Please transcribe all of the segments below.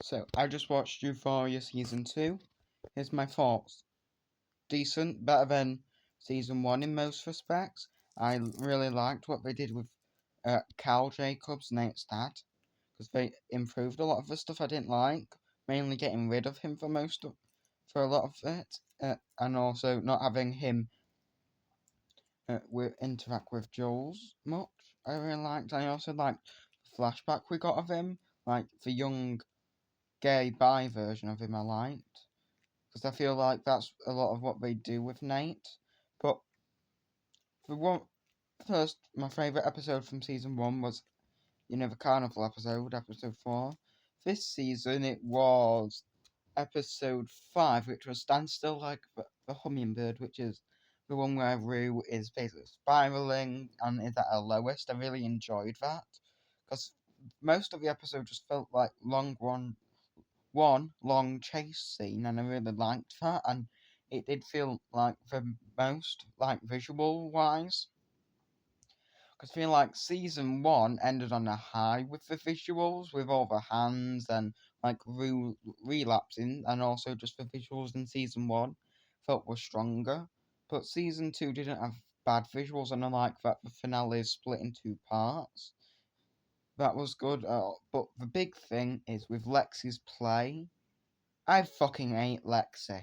So, I just watched Euphoria Season 2. Here's my thoughts. Decent, better than Season 1 in most respects. I really liked what they did with Cal Jacobs, Nate's dad, because they improved a lot of the stuff I didn't like, mainly getting rid of him for a lot of it, and also not having him interact with Jules much. I really liked. I also liked the flashback we got of him, like the young gay bi version of him I liked. Because I feel like that's a lot of what they do with Nate. But the one first, my favourite episode from season 1 was, the carnival episode, episode 4. This season it was episode 5, which was Stand Still Like the Hummingbird, which is the one where Rue is basically spiraling and is at her lowest. I really enjoyed that because most of the episode just felt like one long chase scene, and I really liked that. And it did feel like the most like visual wise, because I feel like season 1 ended on a high with the visuals, with all the hands and like relapsing, and also just the visuals in season 1 felt were stronger. But season 2 didn't have bad visuals, and I like that the finale is split in 2 parts. That was good. But the big thing is with Lexi's play. I fucking hate Lexi.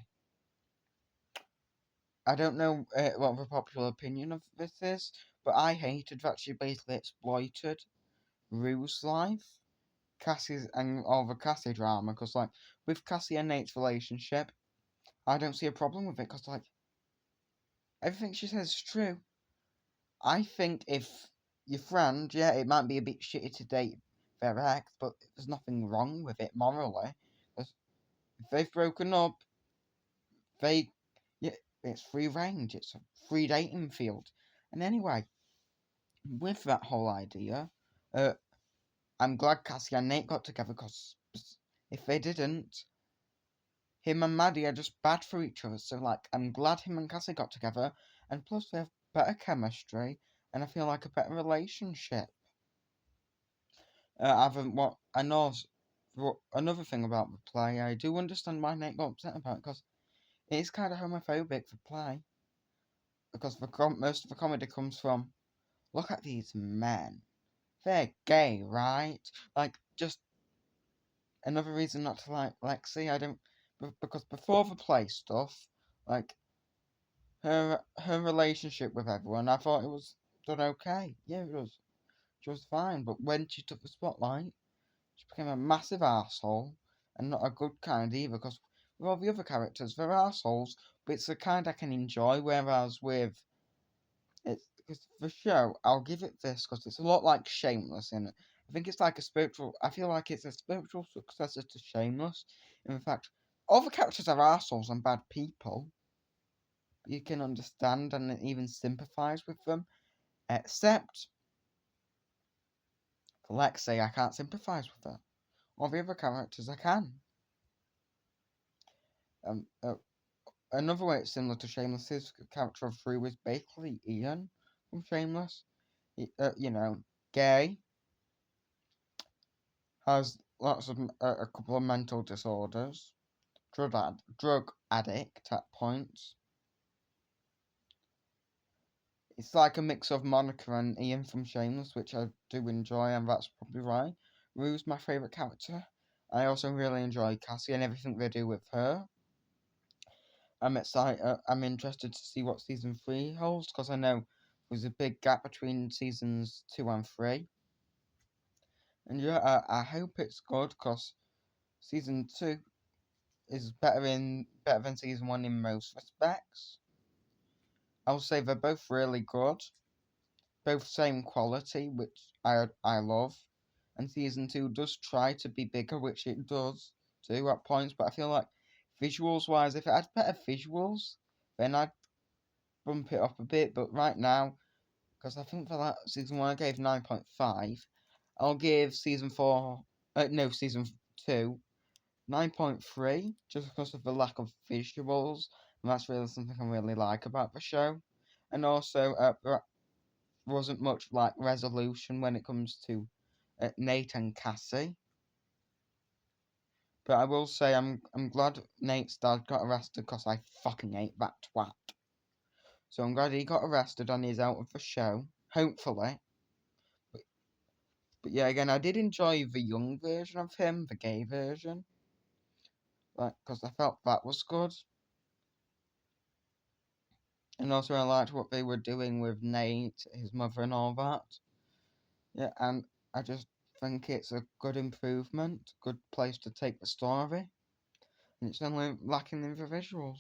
I don't know what the popular opinion of this is, but I hated that she basically exploited Rue's life, Cassie's, and all the Cassie drama. Because, like, with Cassie and Nate's relationship, I don't see a problem with it. Because, like, everything she says is true. I think if your friend, yeah, it might be a bit shitty to date their ex, but there's nothing wrong with it morally. Because if they've broken up, they, yeah, it's free range. It's a free dating field. And anyway, with that whole idea, uh, I'm glad Cassie and Nate got together because if they didn't, him and Maddie are just bad for each other. So like, I'm glad him and Cassie got together, and plus they have better chemistry, and I feel like a better relationship. I haven't what I know. Another thing about the play, I do understand why Nate got upset about it because it is kind of homophobic for play. Because most of the comedy comes from, look at these men, they're gay, right? Like, just another reason not to like Lexi. I don't, because before the play stuff, like her relationship with everyone, I thought it was done okay. Yeah, it was. She was fine. But when she took the spotlight, she became a massive asshole, and not a good kind either. Because with all the other characters, they're assholes, but it's the kind I can enjoy. Whereas with it's because the show, I'll give it this because it's a lot like Shameless in it. I think it's like a spiritual. I feel like it's a spiritual successor to Shameless. In fact, all the characters are assholes and bad people. You can understand and even sympathise with them, except for Lexi. I can't sympathise with her. All the other characters I can. Um, uh, Another way it's similar to Shameless is the character of Rue is basically Ian from Shameless. Gay, has lots of a couple of mental disorders, drug addict at points. It's like a mix of Monica and Ian from Shameless, which I do enjoy, and that's probably right. Rue's my favourite character. I also really enjoy Cassie and everything they do with her. I'm excited. I'm interested to see what season 3 holds because I know there's a big gap between seasons 2 and 3. And yeah, I hope it's good because season 2 is better than season 1 in most respects. I will say they're both really good, both same quality, which I love. And season 2 does try to be bigger, which it does too at points. But I feel like visuals wise, if it had better visuals, then I'd bump it up a bit. But right now, because I think for that season 1 I gave 9.5, I'll give season 2 9.3 just because of the lack of visuals, and that's really something I really like about the show. And also, there wasn't much like resolution when it comes to Nate and Cassie. But I will say I'm glad Nate's dad got arrested because I fucking hate that twat. So I'm glad he got arrested and he's out of the show. Hopefully. But yeah, again, I did enjoy the young version of him, the gay version. Like, because I felt that was good. And also I liked what they were doing with Nate, his mother and all that. Yeah, and I just think it's a good improvement, good place to take the story. And it's only lacking in the visuals.